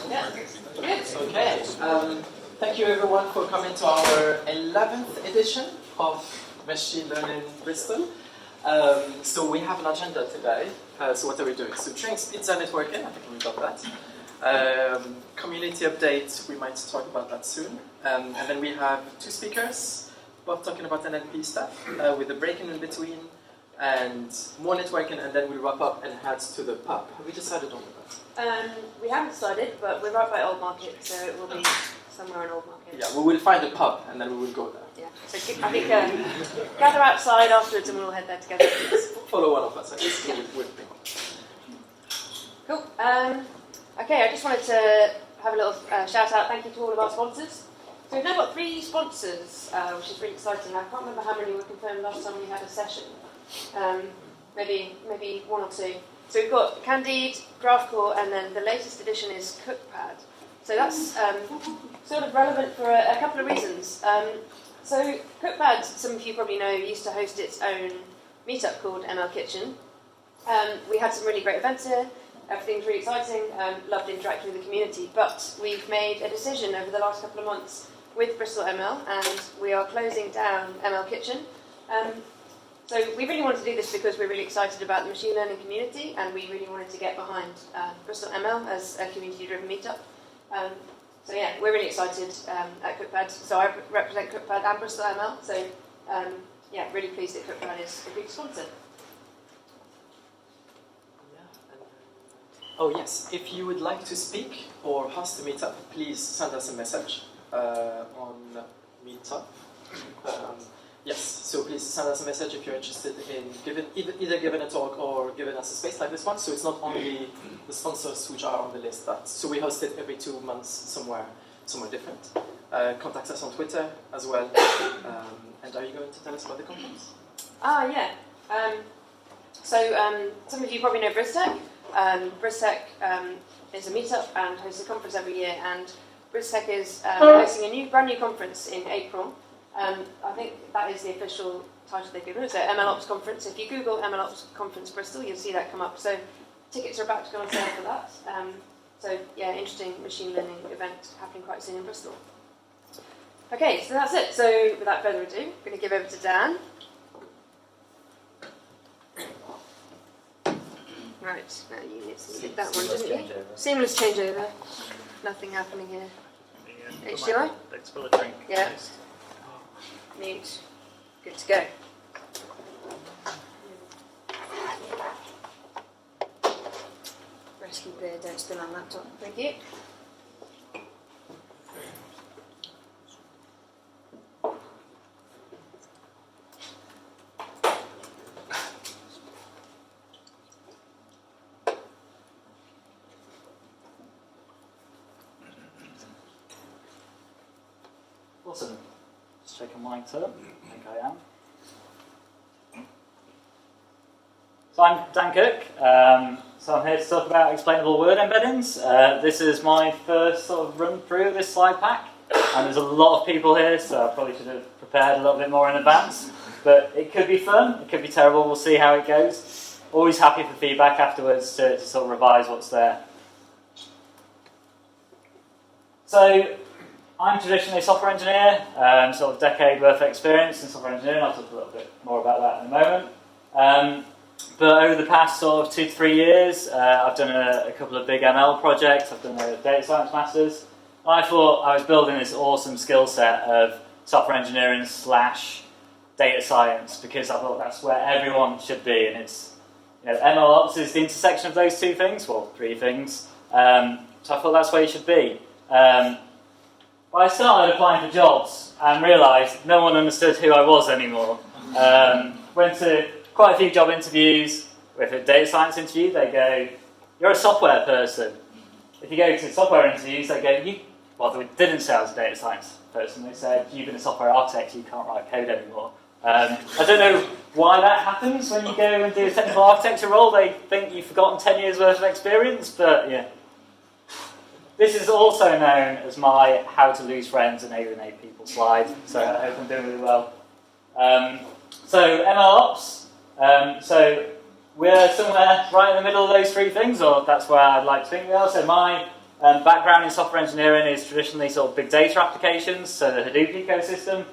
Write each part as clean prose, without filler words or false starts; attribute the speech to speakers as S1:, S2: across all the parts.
S1: Yeah. Good. Okay. Thank you everyone for coming to our 11th edition of Machine Learning Bristol. So we have an agenda today. So what are we doing? So drinks, pizza, networking. I think we got that. Community updates. We might talk about that soon. And then we have two speakers, both talking about NLP stuff, with a break in between, and more networking, and then we'll wrap up and head to the pub. Have we decided on that?
S2: We haven't decided, but we're right by Old Market, so it will be somewhere in Old Market.
S1: Yeah, we will find a pub and then we will go there.
S2: Yeah, so I think gather outside afterwards and we'll head there together.
S1: Follow one of us, I guess. Yeah.
S2: Cool. Okay, I just wanted to have a little shout out. Thank you to all of our sponsors. So we've now got 3 sponsors, which is really exciting. I can't remember how many were confirmed last time we had a session. Maybe 1 or 2. So we've got Candide, GraphCore, and then the latest addition is CookPad. So that's sort of relevant for a couple of reasons. So CookPad, some of you probably know, used to host its own meetup called ML Kitchen. We had some really great events here. Everything's really exciting. Loved interacting with the community. But we've made a decision over the last couple of months with Bristol ML, and we are closing down ML Kitchen. So we really wanted to do this because we're really excited about the machine learning community, and we really wanted to get behind Bristol ML as a community-driven meetup. So yeah, we're really excited at CookPad. So I represent CookPad and Bristol ML. So yeah, really pleased that CookPad is a big sponsor.
S1: Oh yes, if you would like to speak or host a meetup, please send us a message on Meetup. Yes, so please send us a message if you're interested in either giving a talk or giving us a space like this one. So it's not only the sponsors which are on the list. So we host it every 2 months somewhere different. Contact us on Twitter as well. And are you going to tell us about the conference?
S2: Yeah. So some of you probably know BrizTech. BrizTech is a meetup and hosts a conference every year. And BrizTech is hosting a brand new conference in April. I think that is the official title they've given. It's an MLOps conference. If you Google MLOps conference Bristol, you'll see that come up. So tickets are about to go on sale for that. So yeah, interesting machine learning event happening quite soon in Bristol. Okay, so that's it. So without further ado, I'm going to give over to Dan. Right, now you did that one, didn't you? Seamless changeover. Nothing happening here. HDI?
S3: Let's fill a drink.
S2: Yeah. Mute. Good to go. Rescue beer, don't spill on laptop. Thank you.
S3: Awesome. Just check my mic up. I think I am. So I'm Dan Cook. So I'm here to talk about explainable word embeddings. This is my first sort of run through of this slide pack. And there's a lot of people here, so I probably should have prepared a little bit more in advance. But it could be fun, it could be terrible, we'll see how it goes. Always happy for feedback afterwards to sort of revise what's there. So I'm traditionally a software engineer, sort of decade worth of experience in software engineering. I'll talk a little bit more about that in a moment. But over the past sort of 2 to 3 years, I've done a couple of big ML projects. I've done a data science masters. And I thought I was building this awesome skill set of software engineering / data science, because I thought that's where everyone should be. And it's, ML ops is the intersection of those 2 things, well, 3 things. So I thought that's where you should be. But I started applying for jobs and realised no one understood who I was anymore. Went to quite a few job interviews. If a data science interview, they go, "You're a software person." If you go to software interviews, they go, well, they didn't say I was a data science person. They said, "You've been a software architect, you can't write code anymore." I don't know why that happens when you go and do a technical architecture role. They think you've forgotten 10 years worth of experience, but yeah. This is also known as my how to lose friends and alienate people slide, so I hope I'm doing really well. So MLOps, so we're somewhere right in the middle of those 3 things, or that's where I'd like to think we are. So my Background in software engineering is traditionally sort of big data applications, so the Hadoop ecosystem.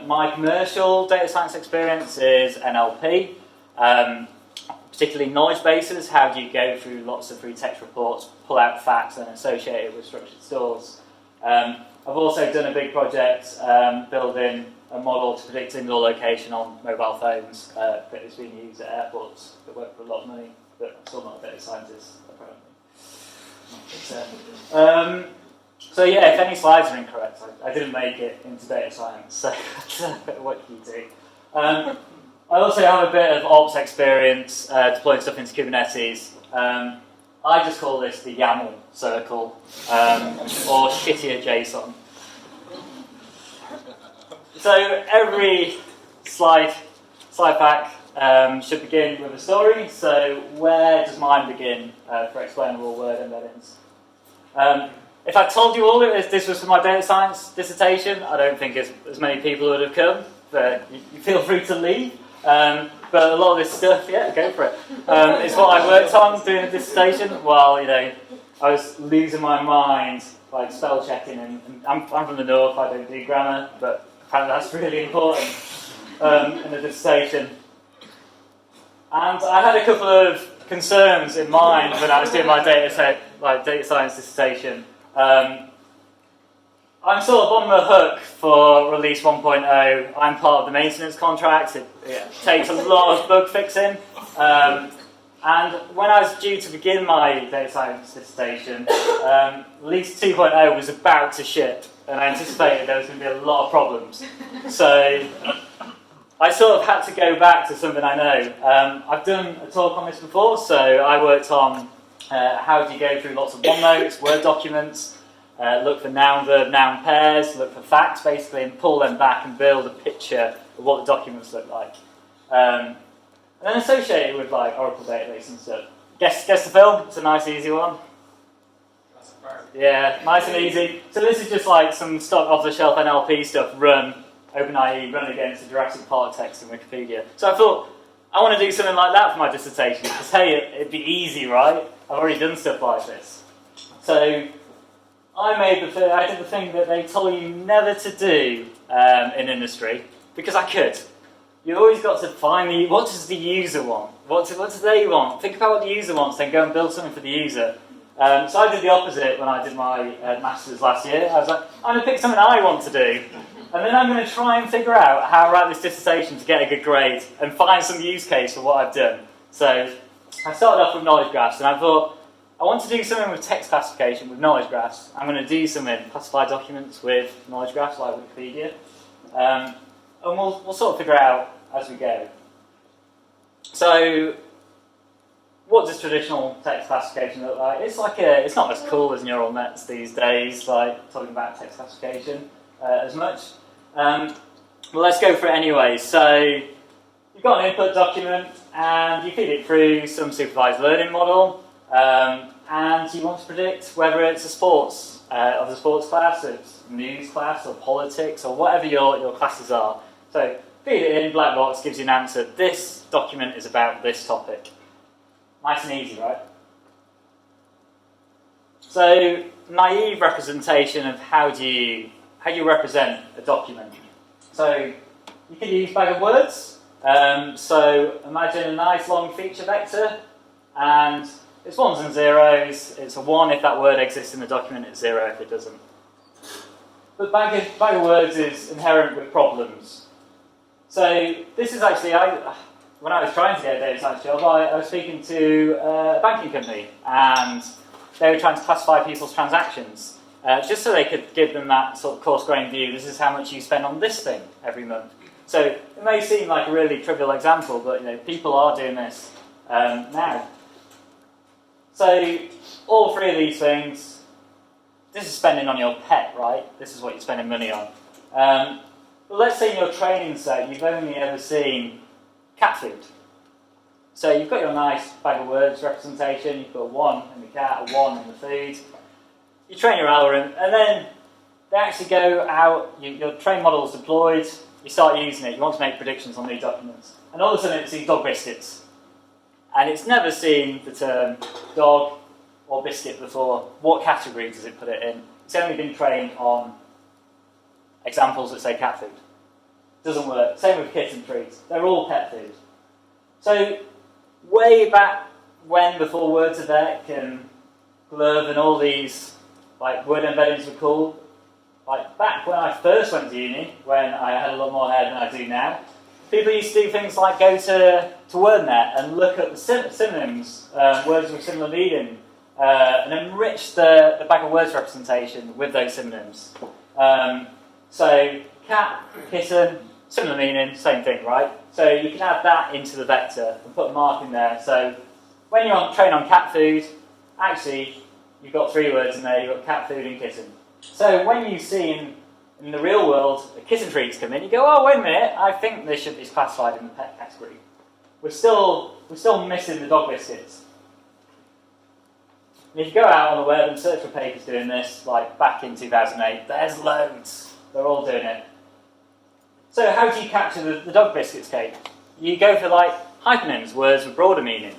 S3: My commercial data science experience is NLP, particularly knowledge bases. How do you go through lots of free text reports, pull out facts and associate it with structured stores? I've also done a big project building a model to predict indoor location on mobile phones that is being used at airports that work for a lot of money, but I'm still not a data scientist, apparently. So yeah, if any slides are incorrect, I didn't make it into data science, so what can you do? I also have a bit of ops experience deploying stuff into Kubernetes. I just call this the YAML circle, or shittier JSON. So every slide pack should begin with a story. So where does mine begin for explainable word embeddings? If I told you all this was for my data science dissertation, I don't think as many people would have come. But you feel free to leave. But a lot of this stuff, yeah, go for it. It's what I worked on doing a dissertation while I was losing my mind, like spell checking. And I'm from the north. I don't do grammar, but apparently that's really important in a dissertation. And I had a couple of concerns in mind when I was doing my data science dissertation. I'm sort of on the hook for release 1.0. I'm part of the maintenance contract. It takes a lot of bug fixing. And when I was due to begin my data science dissertation, release 2.0 was about to ship, and I anticipated there was going to be a lot of problems. So I sort of had to go back to something I know. I've done a talk on this before, so I worked on how do you go through lots of OneNotes, Word documents, look for noun, verb, noun pairs, look for facts basically, and pull them back and build a picture of what the documents look like. And then associate it with like Oracle database and stuff. Guess the film? It's a nice easy one. Yeah, nice and easy. So this is just like some stock off-the-shelf NLP stuff run OpenIE, run against the Jurassic Park text in Wikipedia. So I thought, I want to do something like that for my dissertation, because hey, it'd be easy, right? I've already done stuff like this. So I did the thing that they told you never to do in industry, because I could. You've always got to find what does the user want? What do they want? Think about what the user wants, then go and build something for the user. So I did the opposite when I did my Masters last year. I was like, I'm going to pick something I want to do, and then I'm going to try and figure out how to write this dissertation to get a good grade and find some use case for what I've done. So I started off with knowledge graphs, and I thought, I want to do something with text classification with knowledge graphs. I'm going to do something, classify documents with knowledge graphs like Wikipedia. And we'll sort of figure out as we go. So, what does traditional text classification look like? It's not as cool as neural nets these days, like talking about text classification as much. Well, let's go for it anyway. So, you've got an input document, and you feed it through some supervised learning model, and you want to predict whether it's a sports class, it's news class, or politics, or whatever your classes are. So, feed it in, black box gives you an answer. This document is about this topic. Nice and easy, right? So, naive representation of how do you represent a document. So, you could use bag of words. So, imagine a nice long feature vector, and it's ones and zeros. It's a 1 if that word exists in the document, it's 0 if it doesn't. But bag of words is inherent with problems. So this is actually, when I was trying to get a data science job, I was speaking to a banking company, and they were trying to classify people's transactions, just so they could give them that sort of coarse-grained view. This is how much you spend on this thing every month. So it may seem like a really trivial example, but people are doing this now. So all three of these things, this is spending on your pet, right? This is what you're spending money on. But let's say in your training set, you've only ever seen cat food. So you've got your nice bag of words representation, you've got a 1 in the cat, a 1 in the food. You train your algorithm, and then they actually go out, your train model is deployed, you start using it, you want to make predictions on these documents. And all of a sudden it sees dog biscuits. And it's never seen the term dog, or biscuit before, what category does it put it in? It's only been trained on examples that say cat food. Doesn't work. Same with kitten treats. They're all pet food. So way back when, before Word2Vec and Glove and all these like word embeddings were cool, like back when I first went to uni, when I had a lot more hair than I do now, people used to do things like go to WordNet and look at the synonyms, words with similar meaning, and enrich the bag of words representation with those synonyms. So cat, kitten, similar meaning, same thing, right? So you can add that into the vector and put a mark in there. So when you're trained on cat food, actually you've got 3 words in there. You've got cat food and kitten. So when you see in the real world the kitten treats come in, you go, oh wait a minute, I think this should be classified in the pet category. We're still missing the dog biscuits. And if you go out on the web and search for papers doing this, like back in 2008, there's loads. They're all doing it. So how do you capture the dog biscuits cake? You go for like hypernyms, words with broader meaning.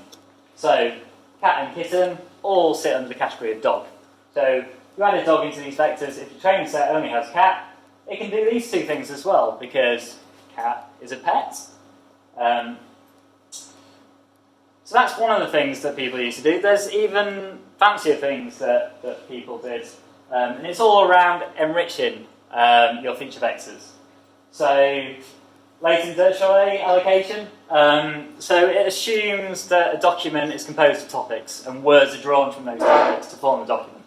S3: So cat and kitten all sit under the category of dog. So you add a dog into these vectors. If your training set only has cat, it can do these 2 things as well, because cat is a pet. So that's one of the things that people used to do. There's even fancier things that people did. And it's all around enriching your feature vectors. So latent array allocation. So it assumes that a document is composed of topics and words are drawn from those topics to form the document.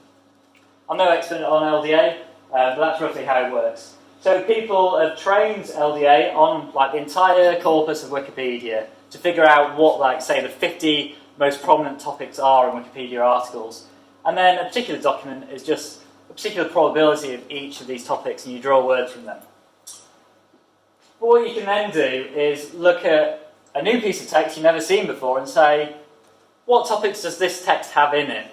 S3: I'm no expert on LDA, but that's roughly how it works. So people have trained LDA on like the entire corpus of Wikipedia to figure out what, like, say, the 50 most prominent topics are in Wikipedia articles. And then a particular document is just a particular probability of each of these topics, and you draw words from them. But what you can then do is look at a new piece of text you've never seen before and say, what topics does this text have in it?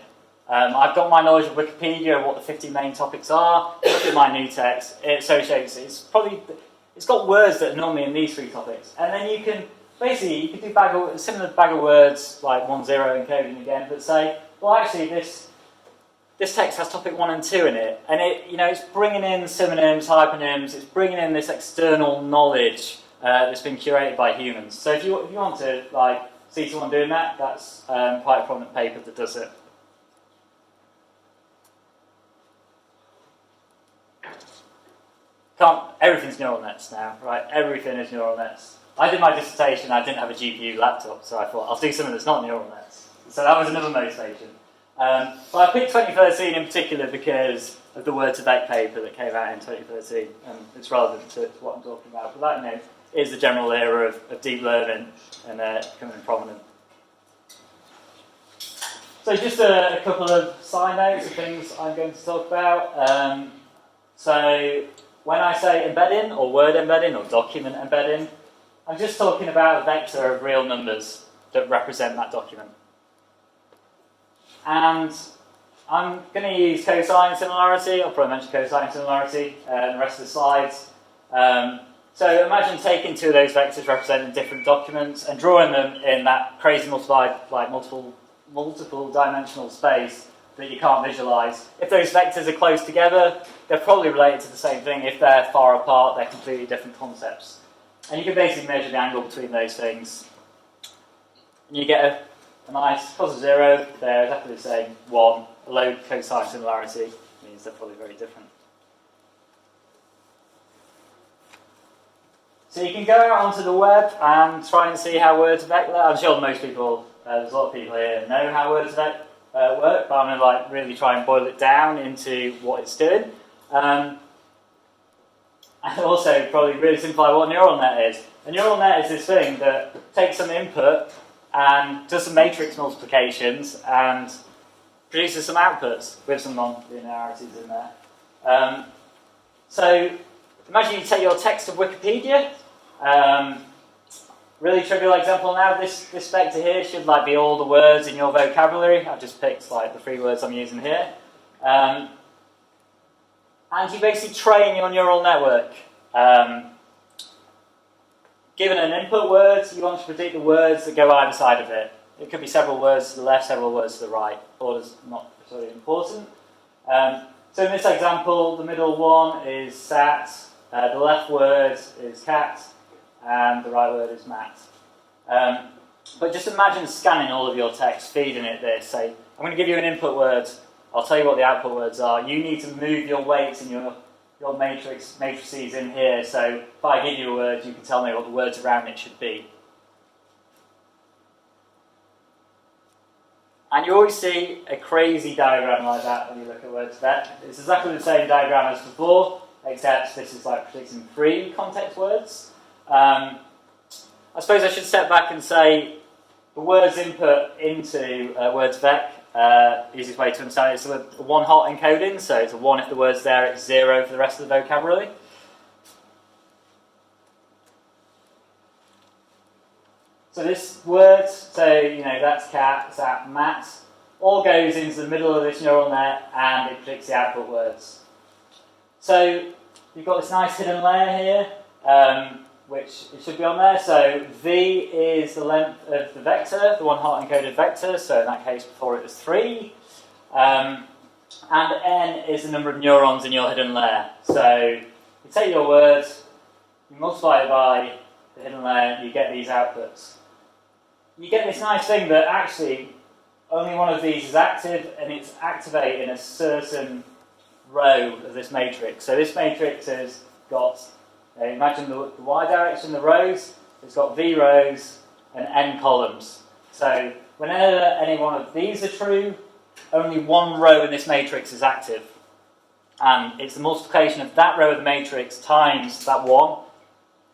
S3: I've got my knowledge of Wikipedia and what the 50 main topics are. Look at my new text. It associates. It's got words that are normally in these 3 topics, and then you can basically do similar bag of words like 10 encoding again, but say, well, actually this text has topic 1 and 2 in it, and it's bringing in synonyms, hypernyms. It's bringing in this external knowledge that's been curated by humans. So if you want to see someone doing that, that's quite a prominent paper that does it. Everything's neural nets now, right? Everything is neural nets. I did my dissertation, I didn't have a GPU laptop, so I thought I'll do something that's not neural nets. So that was another motivation. But I picked 2013 in particular because of the Word2Vec paper that came out in 2013, and it's relevant to what I'm talking about. But that is the general era of deep learning and becoming prominent. So just a couple of side notes of things I'm going to talk about. So when I say embedding, or word embedding, or document embedding, I'm just talking about a vector of real numbers that represent that document. And I'm going to use cosine similarity. I'll probably mention cosine similarity in the rest of the slides. So imagine taking 2 of those vectors representing different documents and drawing them in that crazy multiple dimensional space that you can't visualize. If those vectors are close together, they're probably related to the same thing. If they're far apart, they're completely different concepts. And you can basically measure the angle between those things. And you get a nice positive 0, they're exactly the same, 1. A low cosine similarity means they're probably very different. So you can go out onto the web and try and see how Word2Vec works. I'm sure most people, there's a lot of people here know how Word2Vec work, but I'm going to really try and boil it down into what it's doing. And also probably really simplify what a neural net is. A neural net is this thing that takes some input and does some matrix multiplications and produces some outputs with some non-linearities in there. So imagine you take your text of Wikipedia. Really trivial example now, this vector here should be all the words in your vocabulary. I've just picked the 3 words I'm using here. And you basically train your neural network. Given an input word, you want to predict the words that go either side of it. It could be several words to the left, several words to the right. Order's not really important. So in this example, the middle one is sat, the left word is cat, and the right word is mat. But just imagine scanning all of your text, feeding it this. Say, I'm going to give you an input word. I'll tell you what the output words are. You need to move your weights in your matrices in here. So if I give you a word, you can tell me what the words around it should be. And you always see a crazy diagram like that when you look at word2vec. It's exactly the same diagram as before, except this is like predicting 3 context words. I suppose I should step back and say the words input into word2vec, easiest way to understand it is a one-hot encoding, so it's a 1 if the word's there, it's 0 for the rest of the vocabulary. So this word, so that's cat, sat, mat, all goes into the middle of this neural net and it predicts the output words. So you've got this nice hidden layer here, which it should be on there. So V is the length of the vector, the one-hot encoded vector, so in that case before it was 3. And N is the number of neurons in your hidden layer. So you take your word, you multiply it by the hidden layer, you get these outputs. You get this nice thing that actually only one of these is active and it's activating a certain row of this matrix. So this matrix has got, imagine the y direction, the rows, it's got V rows and N columns. So whenever any one of these are true, only one row in this matrix is active. And it's the multiplication of that row of the matrix times that one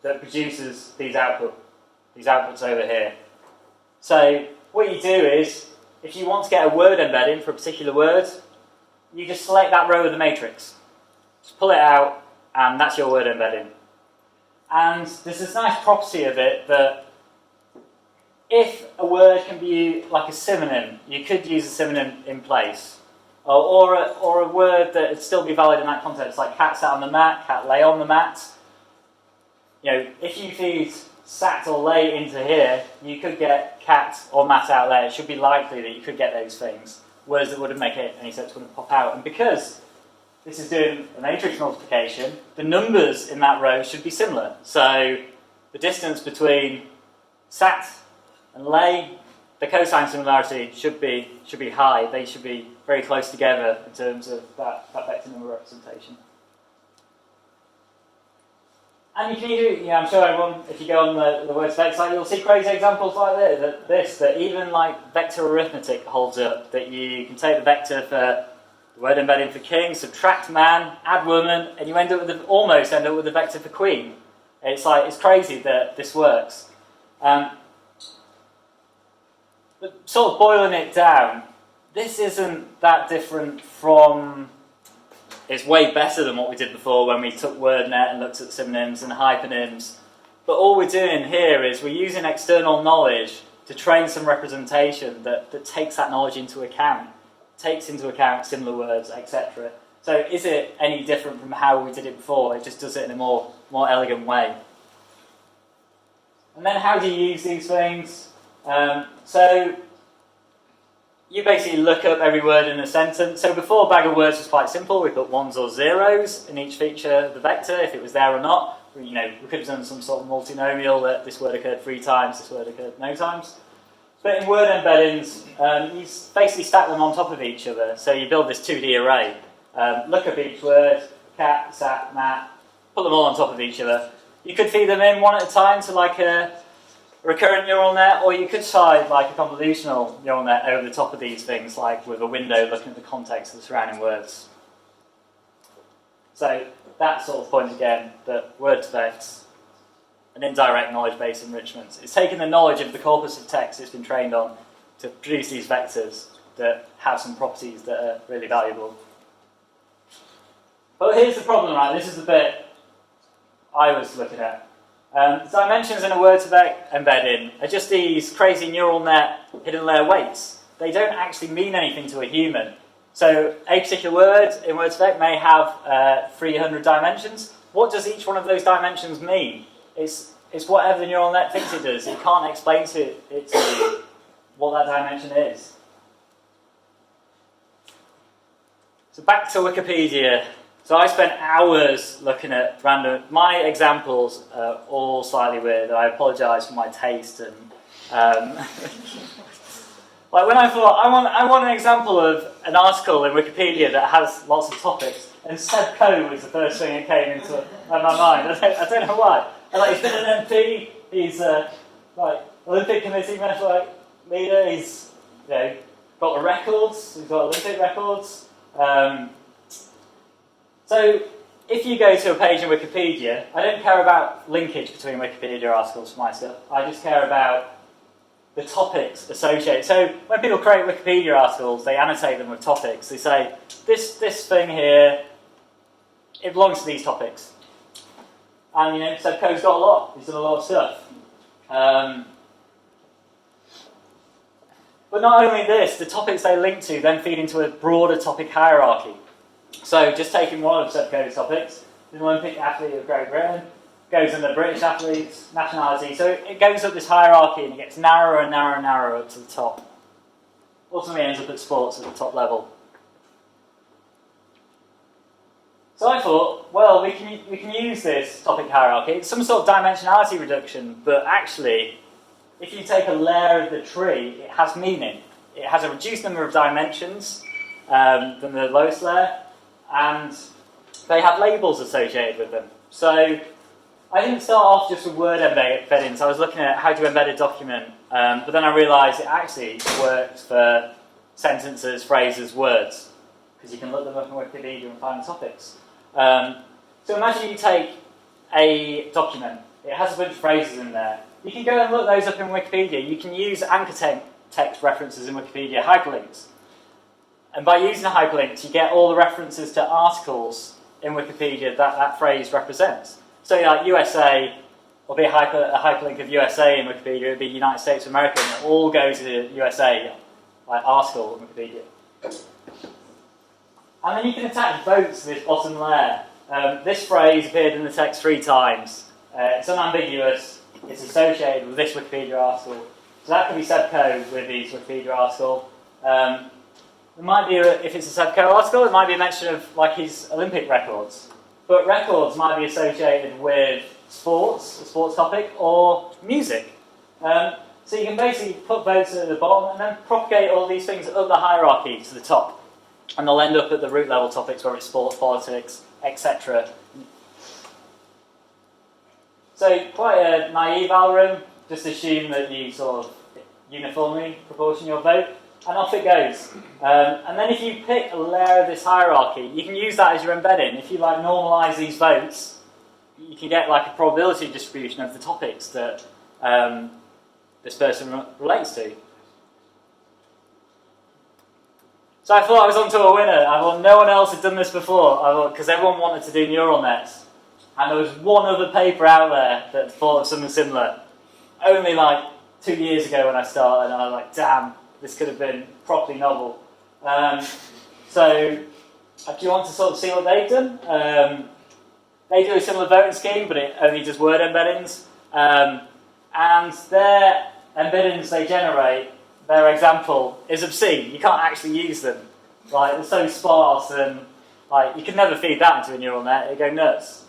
S3: that produces these outputs over here. So what you do is, if you want to get a word embedding for a particular word, you just select that row of the matrix. Just pull it out, and that's your word embedding. And there's this nice property of it that if a word can be like a synonym, you could use a synonym in place. Or a word that would still be valid in that context, like cat sat on the mat, cat lay on the mat. If you feed sat or lay into here, you could get cat or mat out there. It should be likely that you could get those things. Words that wouldn't make any sense wouldn't pop out. And because this is doing a matrix multiplication, the numbers in that row should be similar. So the distance between sat and lay, the cosine similarity should be high. They should be very close together in terms of that vector number representation. And you can do, I'm sure everyone, if you go on the word2vec site, you'll see crazy examples like this, that even like vector arithmetic holds up, that you can take the vector for the word embedding for king, subtract man, add woman, and you almost end up with the vector for queen. It's crazy that this works. But sort of boiling it down, this isn't that different from... It's way better than what we did before when we took WordNet and looked at synonyms and hypernyms. But all we're doing here is we're using external knowledge to train some representation that takes that knowledge into account, takes into account similar words, etc. So is it any different from how we did it before? It just does it in a more elegant way. And then how do you use these things? So you basically look up every word in a sentence. So before, bag of words was quite simple. We put ones or zeros in each feature of the vector, if it was there or not. We could have done some sort of multinomial that this word occurred 3 times, this word occurred no times. But in word embeddings, you basically stack them on top of each other. So you build this 2D array. Look up each word, cat, sat, mat, put them all on top of each other. You could feed them in one at a time to like a recurrent neural net, or you could slide like a convolutional neural net over the top of these things, like with a window looking at the context of the surrounding words. So that sort of point again, that word2vec's an indirect knowledge-based enrichment. It's taking the knowledge of the corpus of text it's been trained on to produce these vectors that have some properties that are really valuable. But here's the problem, right? This is the bit I was looking at. Dimensions in a word2vec embedding are just these crazy neural net hidden layer weights. They don't actually mean anything to a human. So a particular word in word2vec may have 300 dimensions. What does each one of those dimensions mean? It's whatever the neural net thinks it does. It can't explain it to you. what that dimension is. So back to Wikipedia. So I spent hours looking at random. My examples are all slightly weird. I apologise for my taste and like when I thought I want an example of an article in Wikipedia that has lots of topics, and Seb Coe was the first thing that came into my mind. I don't know why. And, like, he's been an MP. He's like Olympic committee leader. He's got the records. He's got Olympic records. So if you go to a page in Wikipedia, I don't care about linkage between Wikipedia articles for my stuff. I just care about the topics associated. So when people create Wikipedia articles, they annotate them with topics. They say, this thing here, it belongs to these topics. And, Seb Coe's got a lot. He's done a lot of stuff. But not only this, the topics they link to then feed into a broader topic hierarchy. So just taking one of Seb Coe's topics, the Olympic athlete of Great Britain, goes under British athletes, nationality. So it goes up this hierarchy and it gets narrower and narrower and narrower up to the top. Ultimately ends up at sports at the top level. So I thought, well, we can use this topic hierarchy. It's some sort of dimensionality reduction, but actually, if you take a layer of the tree, it has meaning. It has a reduced number of dimensions than the lowest layer, and they have labels associated with them. So I didn't start off just with word embeddings. I was looking at how do you embed a document, but then I realised it actually works for sentences, phrases, words, because you can look them up in Wikipedia and find the topics. So imagine you take a document. It has a bunch of phrases in there. You can go and look those up in Wikipedia. You can use anchor text references in Wikipedia, hyperlinks. And by using the hyperlinks, you get all the references to articles in Wikipedia that phrase represents. So like USA, will be a hyperlink of USA in Wikipedia, it would be United States of America, and it all goes to the USA like article in Wikipedia. And then you can attach votes to this bottom layer. This phrase appeared in the text 3 times. It's unambiguous. It's associated with this Wikipedia article. So that could be Seb Coe with his Wikipedia article. It might be, if it's a Seb Coe article, it might be a mention of like his Olympic records. But records might be associated with sports, a sports topic, or music. So you can basically put votes at the bottom and then propagate all these things up the hierarchy to the top. And they'll end up at the root level topics where it's sports, politics, etc. So quite a naive algorithm, just assume that you sort of uniformly proportion your vote, and off it goes. And then if you pick a layer of this hierarchy, you can use that as your embedding. If you like normalise these votes, you can get like a probability distribution of the topics that this person relates to. So I thought I was onto a winner. I thought no one else had done this before. I thought because everyone wanted to do neural nets, and there was one other paper out there that thought of something similar. Only like 2 years ago when I started, and I was like, damn, this could have been properly novel. So if you want to sort of see what they've done, they do a similar voting scheme, but it only does word embeddings. And their embeddings they generate, their example is obscene. You can't actually use them. Like, they're so sparse, and like you can never feed that into a neural net. It'd go nuts.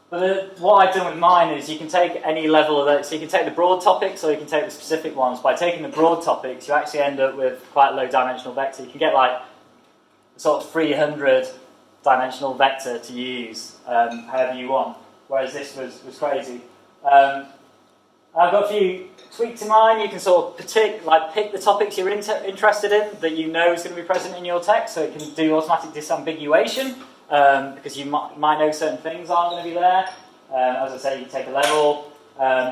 S3: But what I've done with mine is you can take any level of that. So you can take the broad topics, or you can take the specific ones. By taking the broad topics, you actually end up with quite a low dimensional vector. You can get like sort of 300 dimensional vector to use however you want. Whereas this was crazy. I've got a few tweaks in mine. You can sort of pick the topics you're interested in that you know is going to be present in your text, so it can do automatic disambiguation because you might know certain things aren't going to be there. As I say, you can take a level.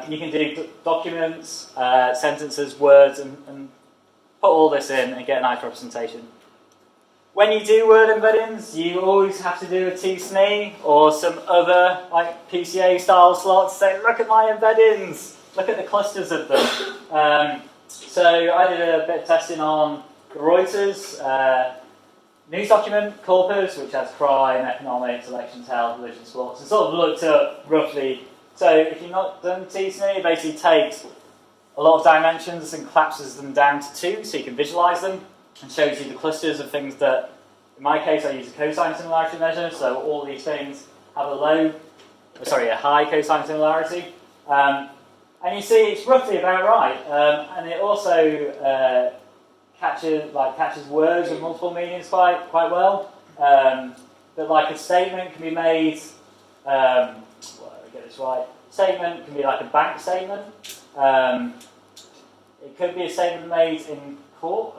S3: You can do documents, sentences, words, and put all this in and get a nice representation. When you do word embeddings, you always have to do a tsne or some other like PCA style slot to say, look at my embeddings, look at the clusters of them. So I did a bit of testing on the Reuters news document corpus, which has crime, economics, elections held, religion, sports, and sort of looked up roughly. So if you've not done tsne, it basically takes a lot of dimensions and collapses them down to 2 so you can visualize them and shows you the clusters of things that, in my case I use a cosine similarity measure, so all these things have a high cosine similarity. And you see it's roughly about right, and it also catches words with multiple meanings quite well. But like a statement can be made, get this right, statement can be like a bank statement. It could be a statement made in court,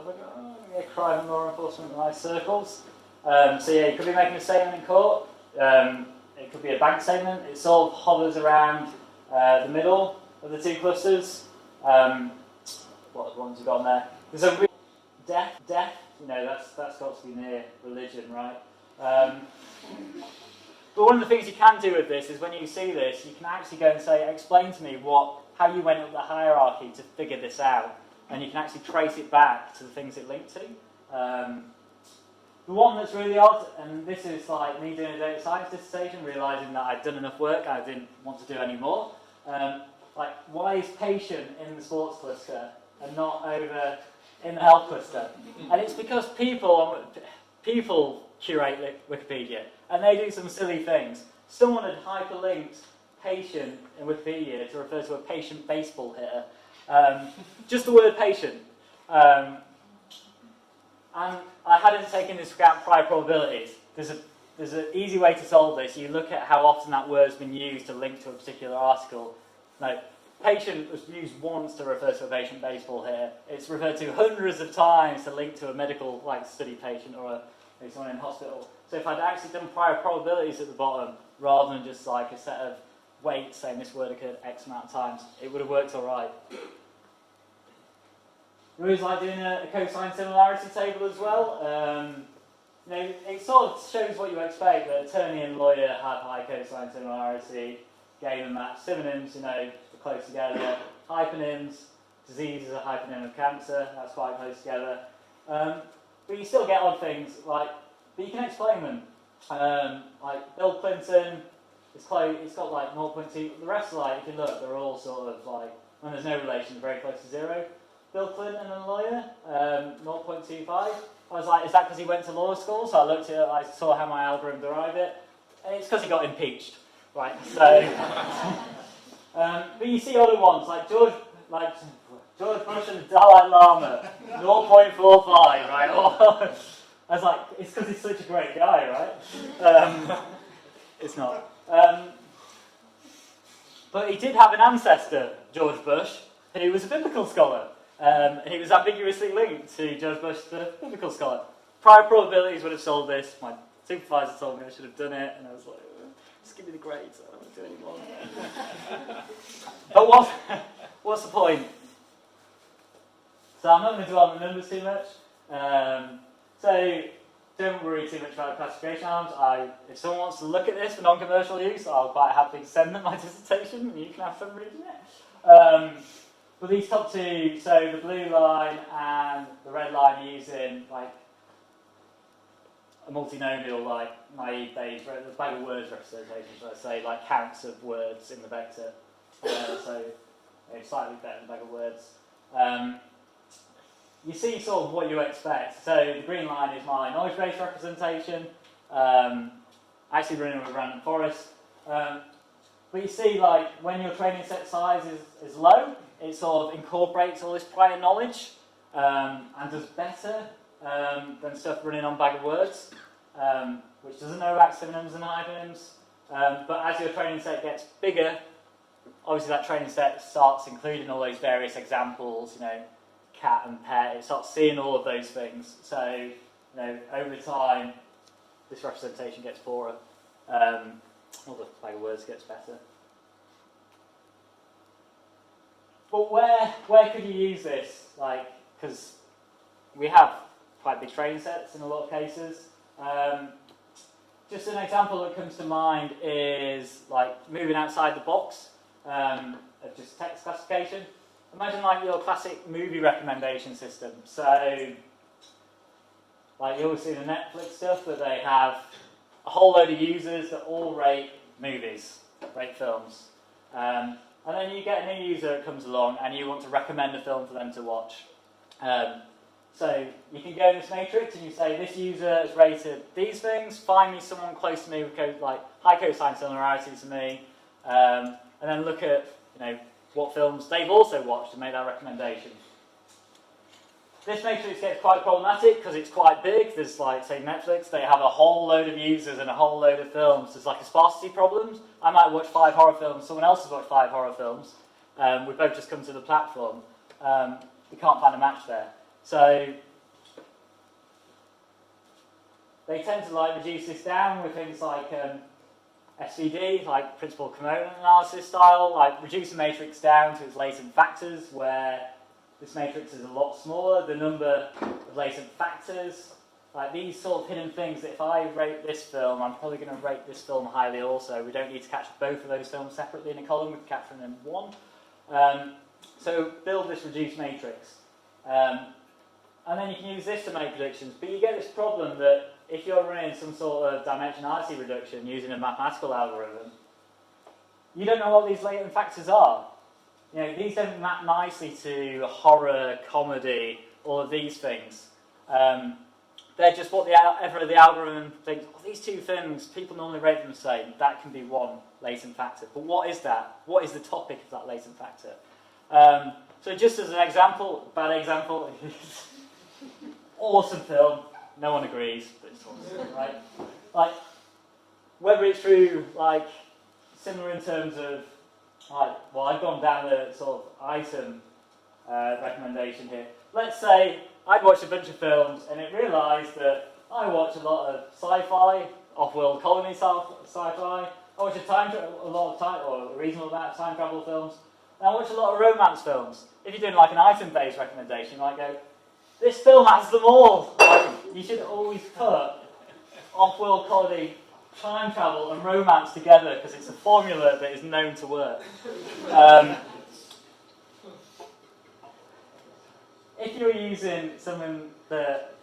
S3: crime and law enforcement like circles. So yeah, you could be making a statement in court. It could be a bank statement. It sort of hovers around the middle of the 2 clusters. What ones have got on there? There's a real death. That's got to be near religion, right? But one of the things you can do with this is when you see this, you can actually go and say, explain to me how you went up the hierarchy to figure this out, and you can actually trace it back to the things it linked to. The one that's really odd, and this is like me doing a data science dissertation, realising that I'd done enough work, I didn't want to do any more. Why is patient in the sports cluster and not over in the health cluster? And it's because people curate Wikipedia, and they do some silly things. Someone had hyperlinked patient in Wikipedia to refer to a patient baseball hitter. Just the word patient. And I hadn't taken into account prior probabilities. There's an easy way to solve this. You look at how often that word's been used to link to a particular article. No, patient was used once to refer to a patient baseball hitter. It's referred to hundreds of times to link to a medical study patient or someone in hospital. So if I'd actually done prior probabilities at the bottom, rather than just like a set of weights saying this word occurred X amount of times, it would have worked all right. We always like doing a cosine similarity table as well. It sort of shows what you expect, that attorney and lawyer have high cosine similarity, game and match synonyms, are close together. Hyponyms, disease is a hyponym of cancer, that's quite close together. But you still get odd things, but you can explain them. Like Bill Clinton, it's got like 0.2. The rest, if you look, they're all sort of when there's no relation, very close to 0. Bill Clinton and a lawyer, 0.25. I was like, is that because he went to law school? So I looked at it, I saw how my algorithm derived it, and it's because he got impeached, right? So, but you see other ones like George Bush and the Dalai Lama, 0.45, right? I was like, it's because he's such a great guy, right? It's not. But he did have an ancestor, George Bush, who was a biblical scholar. He was ambiguously linked to George Bush, the biblical scholar. Prior probabilities would have solved this. My supervisor told me I should have done it, and I was like, just give me the grades, I don't want to do any more. But what's the point? So I'm not going to dwell on the numbers too much. So don't worry too much about classification arms. If someone wants to look at this for non-commercial use, I'll quite happily send them my dissertation, and you can have fun reading it. But these top 2, so the blue line and the red line, are using a multinomial, naive Bayes, the bag of words representation, should I say, counts of words in the vector. So slightly better than bag of words. You see sort of what you expect. So the green line is my noise-based representation, actually running with random forest. But you see, when your training set size is low, it sort of incorporates all this prior knowledge and does better than stuff running on bag of words, which doesn't know about synonyms and hyponyms. But as your training set gets bigger, obviously that training set starts including all those various examples, cat and pet. It starts seeing all of those things. So, over time, this representation gets poorer. All the bag of words gets better. But where could you use this? Because we have quite big training sets in a lot of cases. Just an example that comes to mind is moving outside the box of just text classification. Imagine your classic movie recommendation system. So, you always see the Netflix stuff, but they have a whole load of users that all rate movies, rate films. And then you get a new user that comes along and you want to recommend a film for them to watch. So you can go in this matrix and you say, this user has rated these things, find me someone close to me with high cosine similarity to me, and then look at what films they've also watched and make that recommendation. This matrix gets quite problematic because it's quite big. There's say Netflix, they have a whole load of users and a whole load of films. There's a sparsity problem. I might watch 5 horror films, someone else has watched 5 horror films. We've both just come to the platform. We can't find a match there. So they tend to reduce this down with things like SVD, like principal component analysis style, reduce the matrix down to its latent factors, where this matrix is a lot smaller. The number of latent factors, these sort of hidden things that if I rate this film, I'm probably going to rate this film highly also. We don't need to capture both of those films separately in a column, we can capture them in one. So build this reduced matrix. And then you can use this to make predictions, but you get this problem that if you're running some sort of dimensionality reduction using a mathematical algorithm, you don't know what these latent factors are. These don't map nicely to horror, comedy, all of these things. They're just whatever the algorithm thinks, these two things, people normally rate them the same, that can be one latent factor. But what is that? What is the topic of that latent factor? So just as an example, bad example, awesome film, no one agrees, but it's awesome, right? Whether it's through, similar in terms of, I've gone down the sort of item recommendation here. Let's say I'd watched a bunch of films and it realised that I watch a lot of sci-fi, off-world colony sci-fi, I watch a reasonable amount of time travel films, and I watch a lot of romance films. If you're doing an item-based recommendation, you might go, this film has them all. You should always put off-world colony, time travel and romance together because it's a formula that is known to work. If you're using something that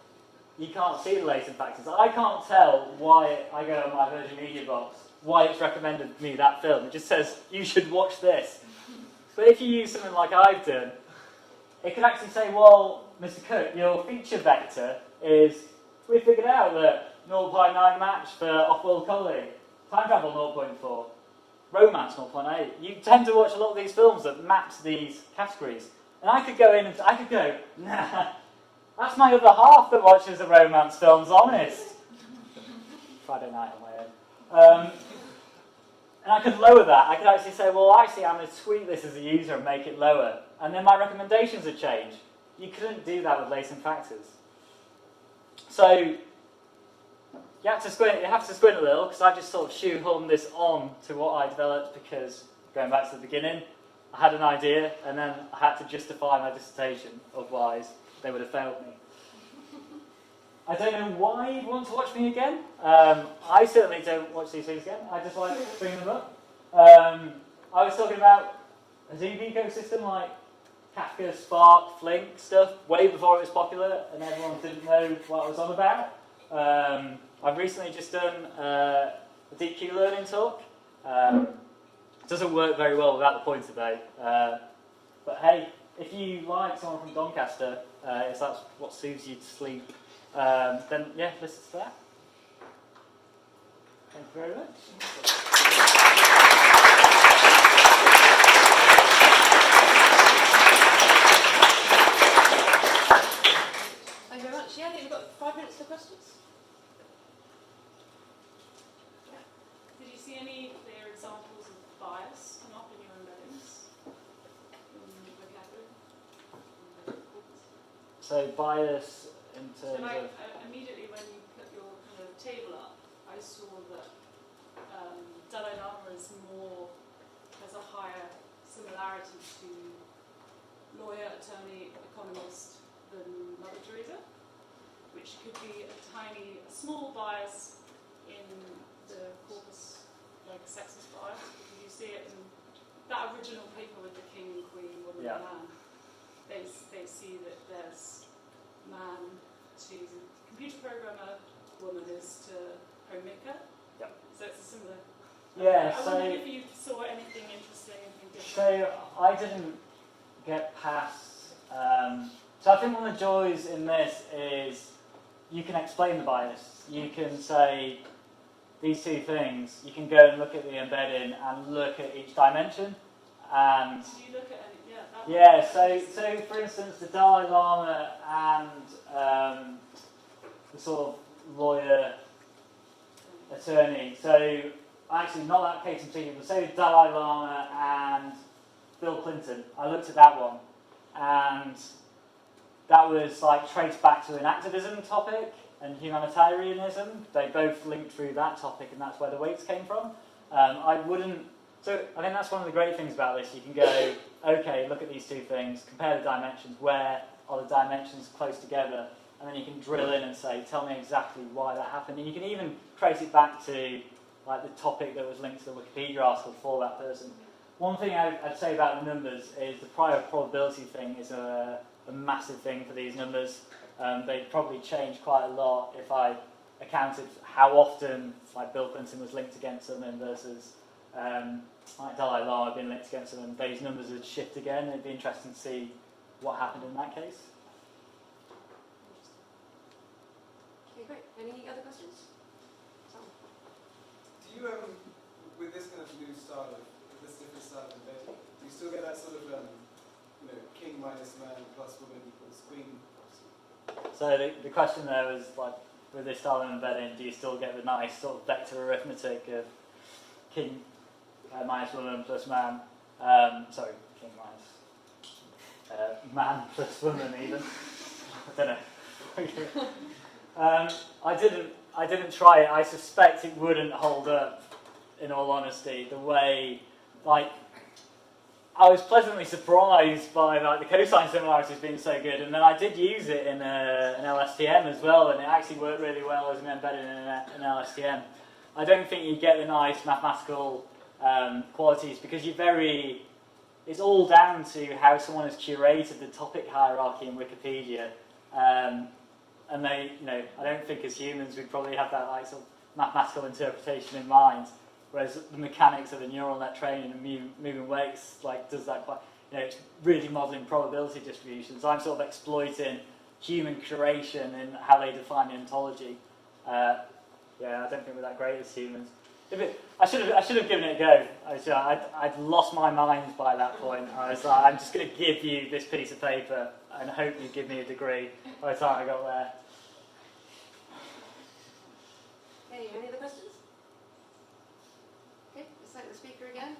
S3: you can't see the latent factors, I can't tell why I go on my Virgin Media box, why it's recommended me that film. It just says, you should watch this. But if you use something like I've done, it can actually say, well, Mr. Cook, your feature vector is, we figured out that 0.9 match for off-world colony, time travel 0.4, romance 0.8. You tend to watch a lot of these films that map to these categories. And I could go in and I could go, nah, that's my other half that watches the romance films, honest. Friday night on my own. And I could lower that. I could actually say, well, actually, I'm going to tweak this as a user and make it lower. And then my recommendations would change. You couldn't do that with latent factors. So you have to squint a little, because I just sort of shoehorned this on to what I developed, because, going back to the beginning, I had an idea, and then I had to justify my dissertation, otherwise they would have failed me. I don't know why you'd want to watch me again. I certainly don't watch these things again. I just like bringing them up. I was talking about Hadoop ecosystem, like Kafka, Spark, Flink stuff, way before it was popular, and everyone didn't know what I was on about. I've recently just done a deep Q learning talk. It doesn't work very well without the pointer though. But hey, if you like someone from Doncaster, if that's what soothes you to sleep, then yeah, listen to that. Thank you very much.
S2: Thank you very much. Yeah, I think we've got 5 minutes for questions.
S4: Did you see any clear examples of bias come up in your embeddings? In vocabulary?
S3: So bias in terms of...
S4: Immediately when you put your kind of table up, I saw that Dalai Lama has a higher similarity to lawyer, attorney, economist than Mother Teresa, which could be a small bias in the corpus, like sexist bias, because you see it in that original paper with the king and queen, woman and man. They see that there's man to computer programmer, woman is to homemaker.
S3: Yep.
S4: So it's a similar.
S3: Yeah,
S4: I wonder if you saw anything interesting say anything different?
S3: So I didn't get past. So I think one of the joys in this is you can explain the bias. You can say these two things. You can go and look at the embedding and look at each dimension. And
S4: Did you look at any? Yeah. That
S3: yeah. So for instance, the Dalai Lama and the sort of lawyer attorney. So actually, not that case in particular, but say Dalai Lama and Bill Clinton. I looked at that one, and that was like traced back to an activism topic and humanitarianism. They both linked through that topic, and that's where the weights came from. I wouldn't. So I think that's one of the great things about this. You can go, okay, look at these two things, compare the dimensions. Where are the dimensions close together? And then you can drill in and say, tell me exactly why that happened. And you can even trace it back to like the topic that was linked to the Wikipedia article for that person. One thing I'd say about the numbers is the prior probability thing is a massive thing for these numbers. They'd probably change quite a lot if I accounted for how often like Bill Clinton was linked against something versus like Dalai Lama being linked against something. Those numbers would shift again. It'd be interesting to see what happened in that case.
S2: Okay, great. Any other questions? Sam?
S5: Do you, with this kind of new style of, this different style of embedding, do you still get that sort of, king minus man plus woman equals queen?
S3: So the question there was like, with this style of embedding, do you still get the nice sort of vector arithmetic of king minus woman plus man? Sorry, king minus man plus woman even. I don't know. I didn't try it. I suspect it wouldn't hold up. In all honesty, the way I was pleasantly surprised by like the cosine similarities being so good, and then I did use it in an LSTM as well, and it actually worked really well as an embedded in an LSTM. I don't think you get the nice mathematical qualities because it's all down to how someone has curated the topic hierarchy in Wikipedia, and I don't think as humans we'd probably have that like sort of mathematical interpretation in mind. Whereas the mechanics of the neural net training and moving weights does that quite, it's really modelling probability distributions. I'm sort of exploiting human curation in how they define the ontology. I don't think we're that great as humans. I should have given it a go. I'd lost my mind by that point. I was like, I'm just going to give you this piece of paper and hope you give me a degree by the time I got there.
S2: Okay, any other questions? Okay, let's thank the speaker again.